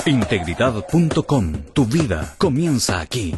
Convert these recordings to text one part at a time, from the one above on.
Integridad.com. Tu vida comienza aquí.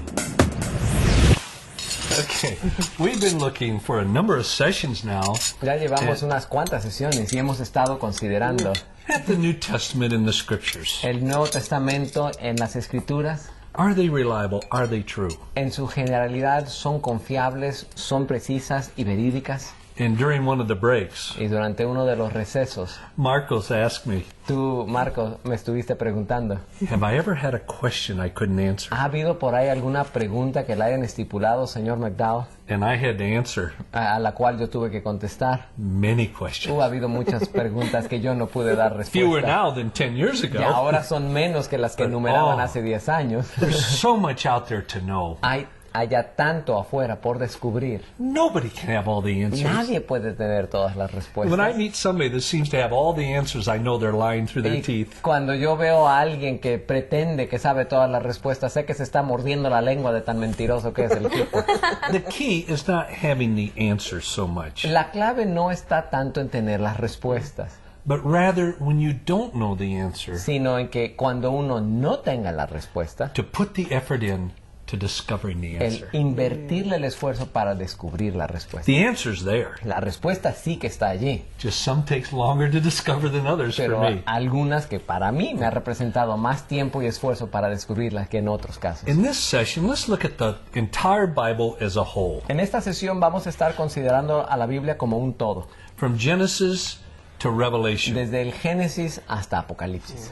Okay, we've been looking for a number of sessions now Ya llevamos unas cuantas sesiones y hemos estado considerando at the New Testament in the Scriptures. el Nuevo Testamento en las Escrituras. Are they reliable? Are they true? En su generalidad son confiables, son precisas y verídicas. And during one of the breaks, Y durante uno de los recesos, Marcos asked me, tú, Marcos, me estuviste preguntando, have I ever had a question I couldn't answer? ¿ha habido por ahí alguna pregunta que le hayan estipulado, señor McDowell, And I had to answer a la cual yo tuve que contestar? many questions. Ha habido muchas preguntas que yo no pude dar Fewer respuesta. now than 10 years Y ago. ahora son menos que las que enumeraban hace 10 años. There's so much out there to know. Hay allá tanto afuera por descubrir. Nobody can have all the answers. Nadie puede tener todas las respuestas. When I meet somebody that seems to have all the answers, I know they're lying through their Y teeth. cuando yo veo a alguien que pretende que sabe todas las respuestas, sé que se está mordiendo la lengua de tan mentiroso que es el tipo. The key is not having the answers so much, La clave no está tanto en tener las respuestas, but rather when you don't know the answer, sino en que cuando uno no tenga la respuesta, to put the effort in to discovering the el answer. invertirle el esfuerzo para descubrir la respuesta. The answer's there. La respuesta sí que está allí, Just some takes longer to discover than others for pero me. algunas que para mí me ha representado más tiempo y esfuerzo para descubrirlas que en otros casos. In this session, let's look at the entire Bible as a whole, En esta sesión vamos a estar considerando a la Biblia como un todo, from Genesis to Revelation. desde el Génesis hasta Apocalipsis.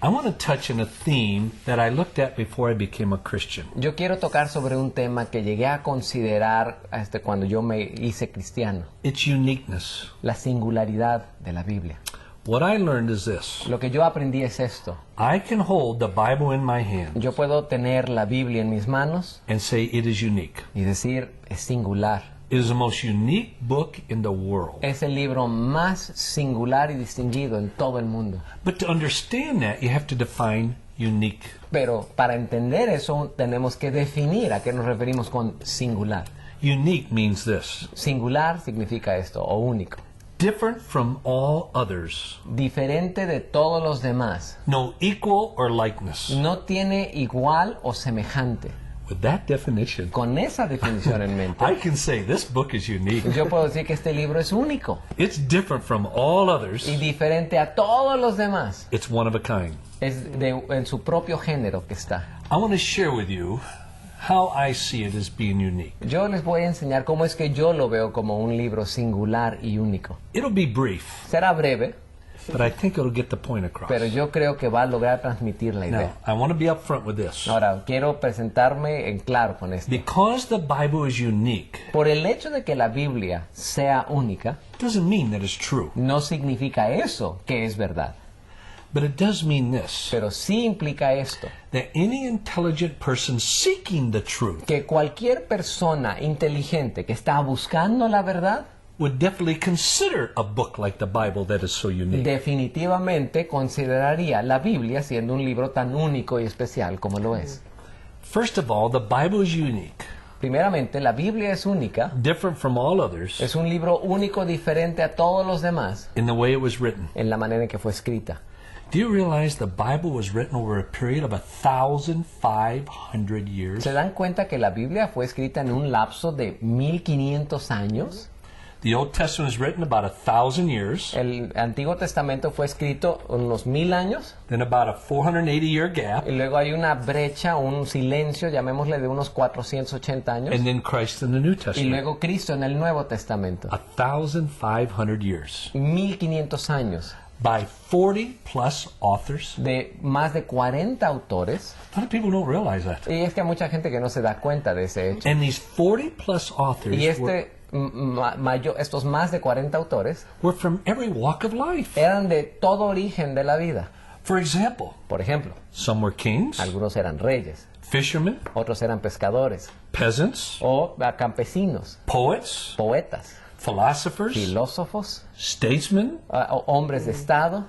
I want to touch on a theme that I looked at before I became a Christian. Yo quiero tocar sobre un tema que llegué a considerar cuando yo me hice cristiano, Its uniqueness. la singularidad de la Biblia. What I learned is this. Lo que yo aprendí es esto. I can hold the Bible in my hand Yo puedo tener la Biblia en mis manos and say it is unique. y decir es singular. It is the most unique book in the world. Es el libro más singular y distinguido en todo el mundo. But to understand that, you have to define unique. Pero para entender eso tenemos que definir a qué nos referimos con singular. Unique means this. Singular significa esto, o único. Different from all others. Diferente de todos los demás. No equal or likeness. No tiene igual o semejante. With that definition, Con esa definición en mente, I can say this book is unique. yo puedo decir que este libro es único It's different from all others. y diferente a todos los demás. It's one of a kind. Es en su propio género que está. I want to share with you how I see it as being unique. Yo les voy a enseñar cómo es que yo lo veo como un libro singular y único. It'll be brief, Será breve, but I think it'll get the point across. pero yo creo que va a lograr transmitir la Now, idea. I want to be upfront with this. Ahora, quiero presentarme en claro con esto. Because the Bible is unique, Por el hecho de que la Biblia sea única, doesn't mean that it's true, no significa eso que es verdad. but it does mean this, Pero sí implica esto, that any intelligent person seeking the truth que cualquier persona inteligente que está buscando la verdad, would definitely consider a book like the Bible that is so unique. definitivamente consideraría la Biblia siendo un libro tan único y especial como lo es. First of all, the Bible is unique, Primeramente, la Biblia es única, different from all others es un libro único diferente a todos los demás in the way it was written. en la manera en que fue escrita. Do you realize the Bible was written over a period of 1,500 years? ¿Se dan cuenta que la Biblia fue escrita en un lapso de 1500 años? The Old Testament was written about 1,000 years, El Antiguo Testamento fue escrito unos 1000 años then about a 480-year gap, y luego hay una brecha, un silencio, llamémosle de unos 480 años and then Christ in the New y Testament. luego Cristo en el Nuevo Testamento. 1,500 years 1500 años by 40 plus authors. de más de 40 autores, A lot of people don't realize that. y es que hay mucha gente que no se da cuenta de ese hecho. And these 40 plus authors Y estos más de 40 autores were from every walk of life. eran de todo origen de la vida. For example, Por ejemplo, some were kings, algunos eran reyes, fishermen, otros eran pescadores peasants, o campesinos, poets, poetas, philosophers, filósofos, statesmen, o hombres de Estado.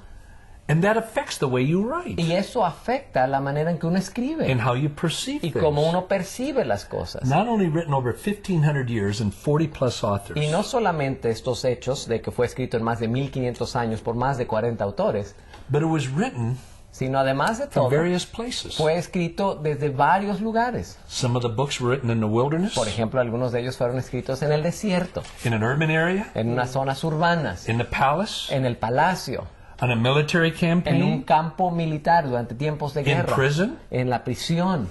and that affects the way you write Y eso afecta la manera en que uno escribe and how you perceive y things. cómo uno percibe las cosas. Not only written over 1,500 years and 40 plus authors, Y no solamente estos hechos de que fue escrito en más de 1500 años por más de 40 autores, but it was written sino además de from todo, various places. fue escrito desde varios lugares. Some of the books were written in the wilderness, Por ejemplo, algunos de ellos fueron escritos en el desierto, in an urban area, en unas zonas urbanas, in the palace, en el palacio, on a military en un campaign, campo militar durante tiempos de in guerra, prison. en la prisión.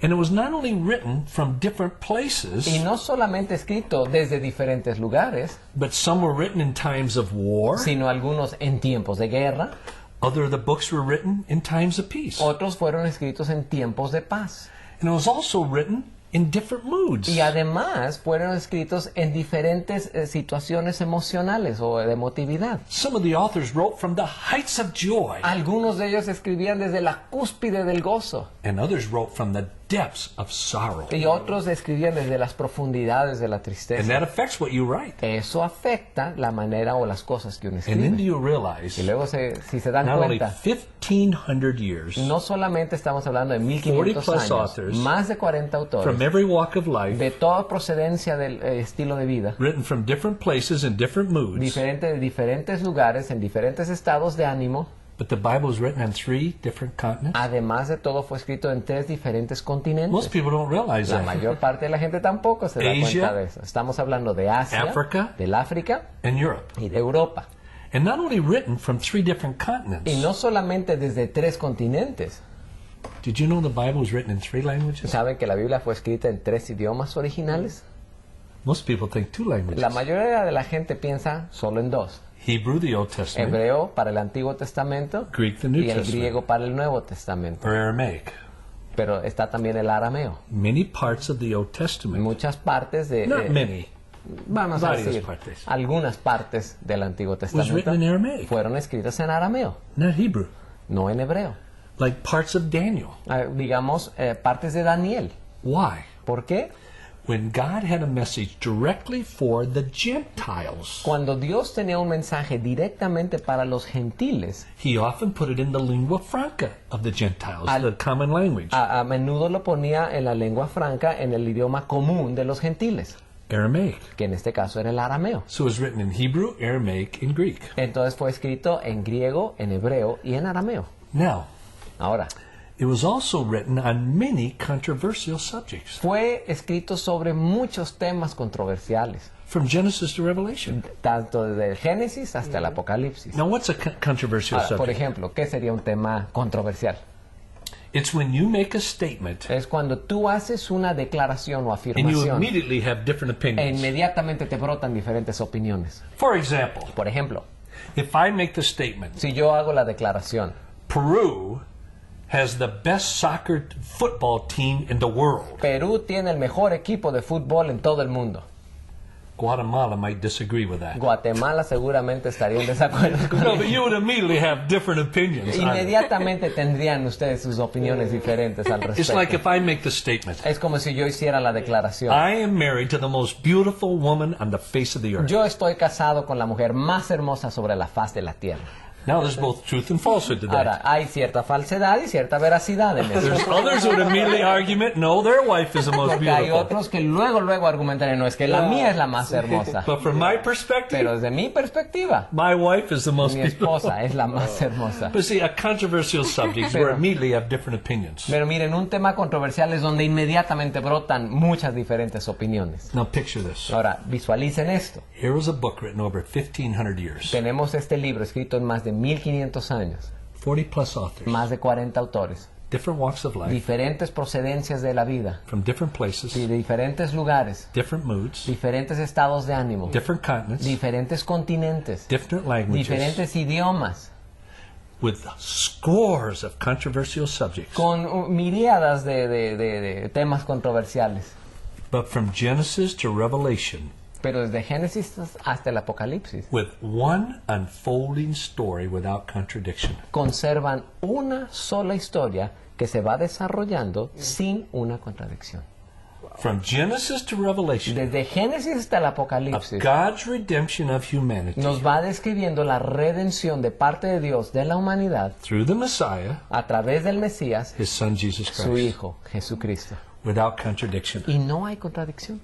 And it was not only written from different places, Y no solamente escrito desde diferentes lugares, but some were written in times of war. sino algunos en tiempos de guerra, Other of the books were written in times of peace. otros fueron escritos en tiempos de paz. And it was also written in different moods. Y además fueron escritos en diferentes situaciones emocionales o de emotividad. Some of the authors wrote from the heights of joy, Algunos de ellos escribían desde la cúspide del gozo and others wrote from the depths of sorrow. y otros escribían desde las profundidades de la And tristeza. that affects what you write. Eso afecta la manera o las cosas que uno And then do escribe. you realize Y luego, si se dan not only cuenta, 1,500 years no solamente estamos hablando de 1500 40+ años, authors más de 40 from autores, every walk of life, de toda procedencia del estilo de vida, written from different places and different moods, de diferentes lugares, en diferentes estados de ánimo. but the Bible is written on 3 different continents. Además de todo, fue escrito en 3 diferentes continentes. Most people don't realize La that. mayor parte de la gente tampoco se da Asia, cuenta de eso. Estamos hablando de Asia, Africa, del África And Europe. y de Europa. And not only written from 3 different continents. Y no solamente desde 3 continentes. Did you know the Bible was written in 3 languages? ¿Saben que la Biblia fue escrita en 3 idiomas originales? Most people think 2 languages. La mayoría de la gente piensa solo en 2. Hebrew, the Old Testament, Hebreo para el Antiguo Testamento Greek, the New y el Testament, griego para el Nuevo Testamento. or Aramaic. Pero está también el arameo. Many parts of the Old Testament, Muchas partes de... not many, Vamos a varias decir, partes, algunas partes del Antiguo was Testamento written in Aramaic, fueron escritas en arameo, not Hebrew. no en hebreo. Like parts of Daniel. Digamos, partes de Daniel. Why? ¿Por qué? When God had a message directly for the Gentiles, Cuando Dios tenía un mensaje directamente para los gentiles, He often put it in the lingua franca of the Gentiles, Al- the common language, a menudo lo ponía en la lengua franca, en el idioma común de los gentiles, Aramaic. que en este caso era el arameo. So it was written in Hebrew, Aramaic, and Greek. Entonces fue escrito en griego, en hebreo y en arameo. Now, Ahora, it was also written on many controversial subjects, fue escrito sobre muchos temas controversiales, from Genesis to Revelation. tanto desde el Génesis hasta el Apocalipsis. Now, what's a controversial Ahora, por subject? ejemplo, ¿qué sería un tema controversial? It's when you make a statement Es cuando tú haces una declaración o and you afirmación immediately have different e opinions. inmediatamente te brotan diferentes opiniones. For example, Por ejemplo, if I make the statement, si yo hago la declaración, Peru has the best soccer football team in the world, Perú tiene el mejor equipo de fútbol en todo el mundo, Guatemala might disagree with that. Guatemala seguramente estaría en desacuerdo con No, but ello. you would immediately have different opinions on it. Inmediatamente tendrían ustedes sus opiniones diferentes al It's like respecto. if I make the statement, Es como si yo hiciera la declaración. I am married to the most beautiful woman on the face of the earth. Yo estoy casado con la mujer más hermosa sobre la faz de la tierra. Now there's both truth and falsehood to Ahora, that. hay cierta falsedad y cierta veracidad en eso. There's others who would immediately argument, no, their wife is the most Porque hay beautiful. otros que luego argumentarán, no, es que la mía es la más hermosa. But from my perspective, Pero desde mi perspectiva, my wife is the most mi beautiful. esposa es la más hermosa. But see, a controversial subject is where immediately you have different opinions. Pero miren, un tema controversial es donde inmediatamente brotan muchas diferentes opiniones. Now picture this. Ahora, visualicen esto. Here was a book written over 1,500 years. Tenemos este libro escrito en más de 1500 años, 40 plus authors, más de 40 autores, different walks of life, diferentes procedencias de la vida, from different places, de diferentes lugares, different moods, diferentes estados de ánimo, different continents, diferentes continentes, different languages, diferentes idiomas, with scores of controversial subjects. con miríadas de temas controversiales. But from Genesis to Revelation, Pero desde Génesis hasta el Apocalipsis with one unfolding story without contradiction. conservan una sola historia que se va desarrollando sin una contradicción. From Genesis to Revelation, Desde Génesis hasta el of Apocalipsis God's redemption of humanity nos va describiendo la redención de parte de Dios de la humanidad through the Messiah, a través del Mesías, His Son Jesus su Christ, Hijo, Jesucristo. without contradiction. Y no hay contradicción.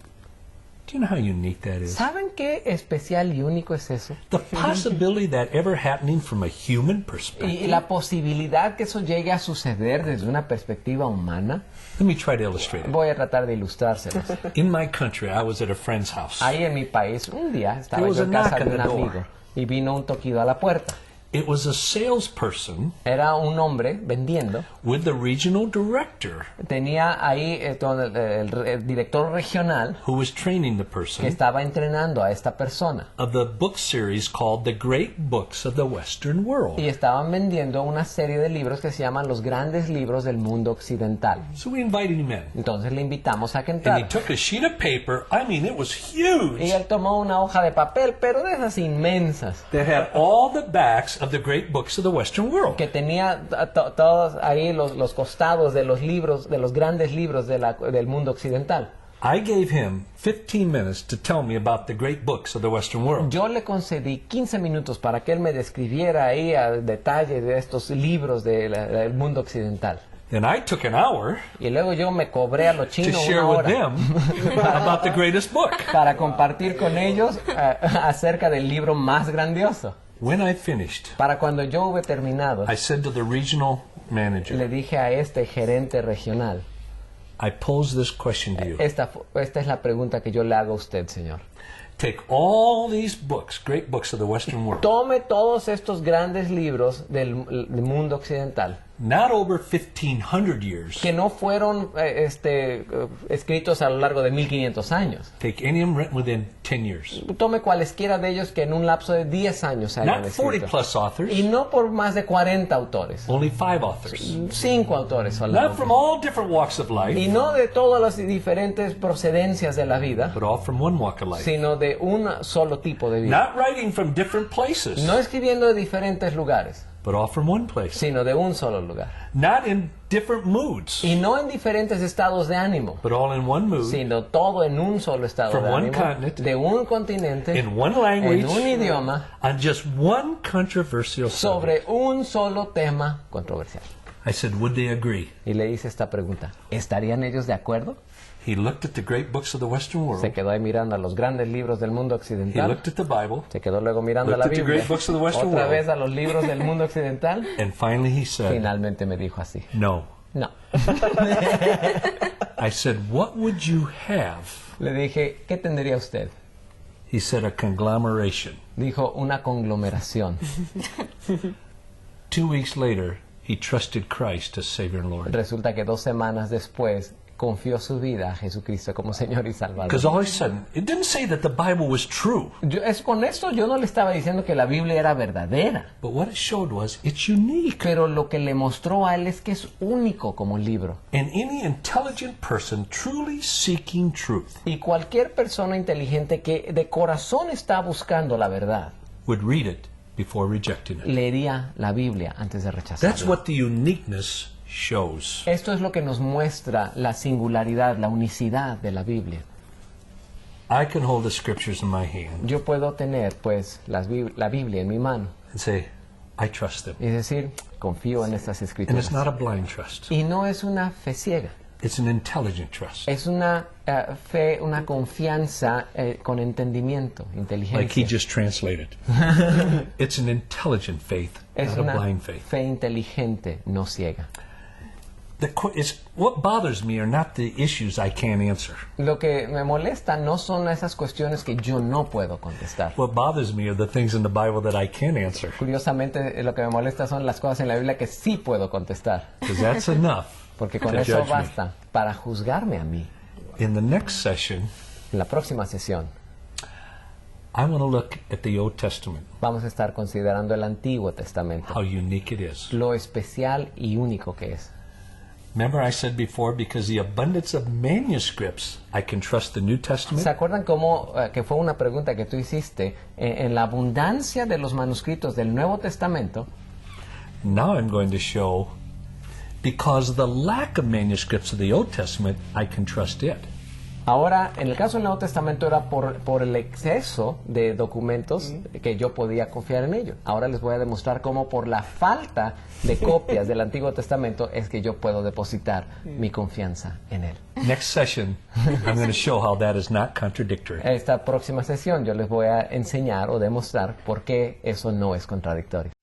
Do you know how unique that is? ¿Saben qué especial y único es eso? The possibility that ever happening from a human Y perspective. la posibilidad que eso llegue a suceder desde una perspectiva humana, Let me try to illustrate it. voy a tratar de ilustrárselo. In my country, I was at a friend's house. Ahí en mi país, un día estaba There was yo a en casa knock de on un the door. amigo y vino un toquido a la puerta. It was a salesperson Era un hombre vendiendo. with the regional director Tenía ahí el director regional who was training the que person estaba entrenando a esta persona. of the book series called The Great Books of the Western World. Y estaban vendiendo una serie de libros que se llaman Los Grandes Libros del Mundo Occidental. So we invited him in. Entonces le invitamos a que And he entrara. took a sheet of paper. I mean, it was Y huge. él tomó una hoja de papel, pero de esas inmensas, That had all the backs of the great books of the Western world. que tenía todos ahí los costados de los libros, de los grandes libros del mundo occidental. I gave him 15 minutes to tell me about the great books of the Western world. Yo le concedí 15 minutos para que él me describiera ahí a detalle de estos libros del mundo occidental. Then I took an hour Y luego yo me cobré a los to chinos share una with hora them about the greatest book. para compartir con ellos acerca del libro más grandioso. When I finished, Para cuando yo hube terminado, I said to the regional manager, le dije a este gerente regional, I pose this question to you. esta es la pregunta que yo le hago a usted, señor. Take all these books, great books of the Western world, Tome todos estos grandes libros del mundo occidental, not over 1,500 years. que no fueron escritos a lo largo de 1500 años. Take any of them written within 10 years. Tome cualesquiera de ellos que en un lapso de 10 años se hayan Not 40 escrito. plus authors, Y no por más de 40 autores. only 5 authors. 5 autores Not solamente. from all different walks of Y life, no de todas las diferentes procedencias de la vida, but all from one walk of life. sino de un solo tipo de vida. Not writing from different places, No escribiendo de diferentes lugares, but all from one place. sino de un solo lugar. Not in different moods, Y no en diferentes estados de ánimo, but all in one mood, sino todo en un solo estado From de one ánimo, continent, de un continente, in one language, en un idioma, on just one controversial subject. sobre un solo tema controversial. I said, would they agree? Y le hice esta pregunta, ¿estarían ellos de acuerdo? He looked at the great books of the Western world. Se quedó ahí mirando a los grandes libros del mundo He occidental. looked at the Bible. Se quedó luego mirando a la Looked at the Biblia. great books of the Western Otra world. vez a los libros del mundo occidental. And finally he said, Finalmente me dijo así. no. No. I said, what would you have? Le dije, ¿qué tendría usted? He said, a conglomeration. Dijo, una conglomeración. 2 weeks later, he trusted Christ as Savior and Lord. Resulta que 2 semanas después confió su vida a Jesucristo como Señor y Because Salvador. all of a sudden, it didn't say that the Bible was true. Con esto yo no le estaba diciendo que la Biblia era verdadera, But what it showed was it's unique. pero lo que le mostró a él es que es único como libro. And any intelligent person truly seeking truth Y cualquier persona inteligente que de corazón está buscando la verdad, would read it before rejecting it. leería la Biblia antes de That's rechazarla. what the uniqueness shows. Esto es lo que nos muestra la singularidad, la unicidad de la Biblia. I can hold the scriptures in my hand Yo puedo tener, pues, la Biblia en mi mano and say, I trust them. y decir, confío en estas And escrituras. it's not a blind trust. Y no es una fe ciega, It's an intelligent trust. es una fe, una confianza con entendimiento, Like he inteligencia. just translated. It's an intelligent faith, Es not a una blind faith. fe inteligente, no ciega. What bothers me are not the issues I can't answer. Lo que me molesta no son esas cuestiones que yo no puedo contestar. What bothers me are the things in the Bible that I can answer. Curiosamente, lo que me molesta son las cosas en la Biblia que sí puedo contestar, Because that's enough porque con to eso judge me. basta para juzgarme a mí. In the next session, En la próxima sesión I want to look at the Old Testament, vamos a estar considerando el Antiguo Testamento, how unique it is. lo especial y único que es. Remember I said before, because the abundance of manuscripts, I can trust the New Testament. ¿Se acuerdan cómo, que fue una pregunta que tú hiciste? En la abundancia de los manuscritos del Nuevo Testamento, Now I'm going to show, because of the lack of manuscripts of the Old Testament, I can trust it. Ahora, en el caso del Nuevo Testamento era por el exceso de documentos que yo podía confiar en ellos. Ahora les voy a demostrar cómo por la falta de copias del Antiguo Testamento es que yo puedo depositar mi confianza en él. Next session, I'm going to show how that is not contradictory. Esta próxima sesión yo les voy a enseñar o demostrar por qué eso no es contradictorio.